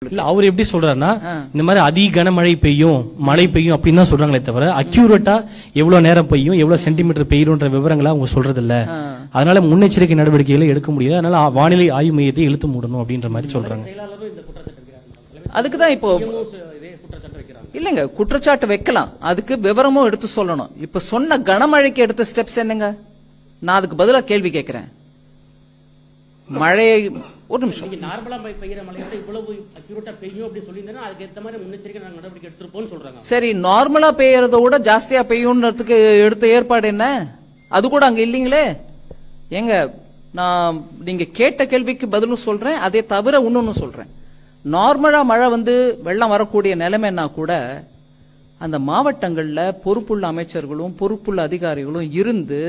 உங்களுக்கு? அவர் எப்படி சொல்றாருன்னா இந்த மாதிரி அதிக கனமழை பெய்யும் மழை பெய்யும் அப்படின்னு தான் சொல்றாங்களே தவிர அக்யூரேட்டா எவ்வளவு நேரம் பெய்யும் எவ்வளவு சென்டிமீட்டர் பெய்யும்ன்ற விவரங்களை அவங்க சொல்றது இல்ல. அதனால முன்னெச்சரிக்கை நடவடிக்கைகளை எடுக்க முடியாது. அதனால வானிலை ஆய்வு மையத்தை இழுத்து மூடணும் அப்படின்ற மாதிரி சொல்றாங்க. அதுக்குதான் இப்போ இல்லங்க குற்றச்சாட்டு வைக்கலாம், அதுக்கு விவரமும் எடுத்து சொல்லணும். இப்ப சொன்ன கனமழைக்கு எடுத்த ஸ்டெப்ஸ் என்னங்க? நான் அதுக்கு பதிலா கேள்வி கேட்கிறேன். மழையை ஒரு நிமிஷம் நார்மலா பெய்யற மழையோட இவ்வளவு அக்யூரேட்டா பெய்யும் அப்படி சொல்லியிருந்தா அதுக்கு ஏத்த மாதிரி முன்னெச்சரிக்கை நடவடிக்கை எடுத்துப்போம்னு சொல்றாங்க. சரி, நார்மலா பெய்யறத விட ஜாஸ்தியா பெய்யும்ன்றதுக்கு எடுத்த ஏற்பாடு என்ன? அது கூட அங்க இல்லீங்களே. ஏங்க நான் நீங்க கேட்ட கேள்விக்கு பதிலும் சொல்றேன், அதே தவிர இன்னொன்னு சொல்றேன். நார்மலா மழை வந்து வெள்ளம் வரக்கூடிய நிலைமைன்னா கூட அந்த மாவட்டங்கள்ல பொறுப்புள்ள அமைச்சர்களும் பொறுப்புள்ள அதிகாரிகளும் இருந்து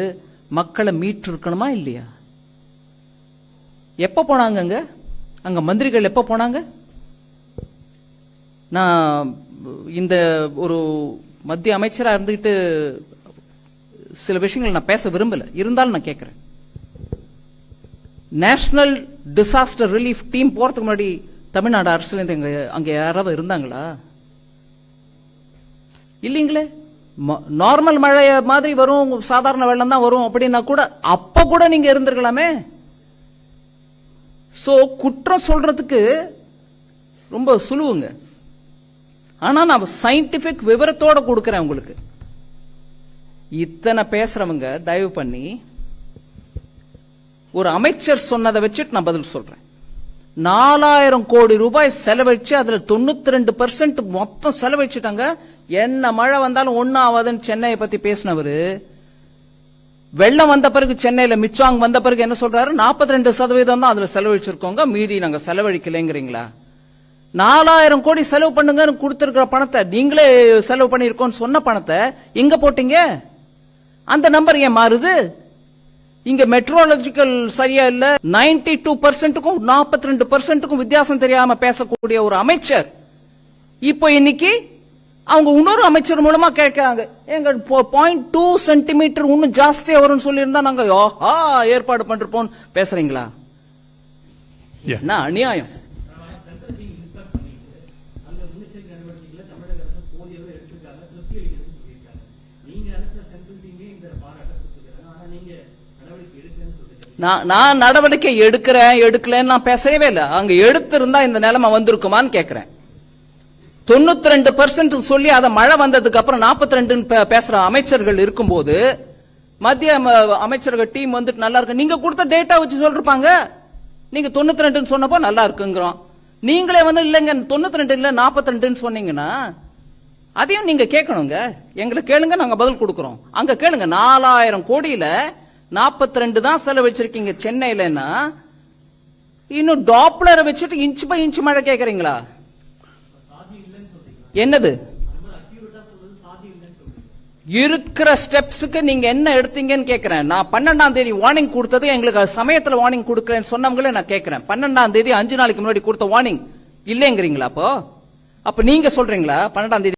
மக்களை மீட்டு இருக்கணுமா இல்லையா? எப்ப போனாங்க அங்க மந்திரிகள்? எப்ப போனாங்க? நான் இந்த ஒரு மத்திய அமைச்சரா இருந்துகிட்டு சில விஷயங்கள் நான் பேச விரும்பல, இருந்தாலும் நான் கேட்கிறேன். நேஷனல் டிசாஸ்டர் ரிலீஃப் டீம் போறதுக்கு முன்னாடி தமிழ்நாடு அரசுல இருந்து அங்க யாராவது இருந்தாங்களா? இல்லீங்களே. நார்மல் மழை மாதிரி வரும், சாதாரண வெள்ளம் தான் வரும் அப்படின்னா கூட அப்ப கூட நீங்க இருந்திருக்கலாமே. சோ குற்றம் சொல்றதுக்கு ரொம்ப சுலுவுங்க. ஆனா நான் சயின்டிபிக் விவரத்தோட கொடுக்கிறேன் உங்களுக்கு. இத்தனை பேசுறவங்க தயவு பண்ணி ஒரு அமைச்சர் சொன்னதை வச்சுட்டு நான் பதில் சொல்றேன். 4000 கோடி ரூபாய் செலவழிச்சு அதுல 92% மொத்தம் செலவழிச்சுட்டாங்க. என்ன மழை வந்தாலும் ஒன்னும் ஆகாதுன்னு சென்னையை பத்தி பேசினவரு வெள்ளம் வந்த பிறகு சென்னையில மிச்சாங் வந்த பிறகு என்ன சொல்றாரு? 42% தான் அதுல செலவழிச்சிருக்கோங்க, மீதி நாங்க செலவழிக்கலைங்கிறீங்களா? 4000 கோடி செலவு பண்ணுங்க கொடுத்திருக்கிற பணத்தை, நீங்களே செலவு பண்ணிருக்கோம் சொன்ன பணத்தை எங்க போட்டீங்க? அந்த நம்பர் ஏன் மாறுது? இங்க மெட்ரோலஜிக்கல் சரியா இல்ல. 92%க்கும் 42%க்கும் வித்தியாசம் தெரியாம பேசக்கூடிய ஒரு அமைச்சர் இப்போ இன்னைக்கு அவங்க இன்னொரு அமைச்சர் மூலமா கேட்கிறாங்க, எங்க 0.2 சென்டிமீட்டர் இன்னும் ஜாஸ்தியா வரும்னு சொல்லி இருந்தா நாங்க ஏற்பாடு பண்றோம் பேசுறீங்களா? என்ன அநியாயம்! நான் நடவடிக்கை எடுக்கலன்னு நான் பேசவே இல்லை. அங்க எடுத்திருந்தா இந்த நிலைமை வந்திருக்குமான்னு கேட்கிறேன். 92% சொல்லி அதை மழை வந்ததுக்கு அப்புறம் 42 பேசுற அமைச்சர்கள் இருக்கும்போது மத்திய அமைச்சர்கள் டீம் வந்துட்டு நல்லா இருக்கு, நீங்க கொடுத்த டேட்டா வச்சு சொல்லிருப்பாங்க. நீங்க 92 சொன்னப்போ நல்லா இருக்குங்கிறோம். நீங்களே வந்து இல்லங்க 92 இல்ல 42 சொன்னீங்கன்னா அதையும் நீங்க கேட்கணுங்க. எங்களை கேளுங்க, நாங்க பதில் கொடுக்கிறோம். அங்க கேளுங்க, 4000 கோடியில 42 தான் செலவழிச்சிருக்கீங்க சென்னையிலன்னா, இன்னும் டாப்ளரை வச்சுட்டு இன்ச் பை இன்ச் மழை கேட்கறீங்களா? என்னது இருக்கிற ஸ்டெப்ஸுக்கு நீங்க என்ன எடுத்தீங்கன்னு கேட்கிறேன். நான் 12ஆம் தேதி வார்னிங் கொடுத்தது, எங்களுக்கு சமயத்துல வார்னிங் கொடுக்கறேன்னு சொன்னவங்களே நான் கேட்கிறேன். 12ஆம் தேதி 5 நாளைக்கு முன்னாடி கொடுத்த வார்னிங் இல்லைங்கிறீங்களா? அப்ப நீங்க சொல்றீங்களா 12ஆம் தேதி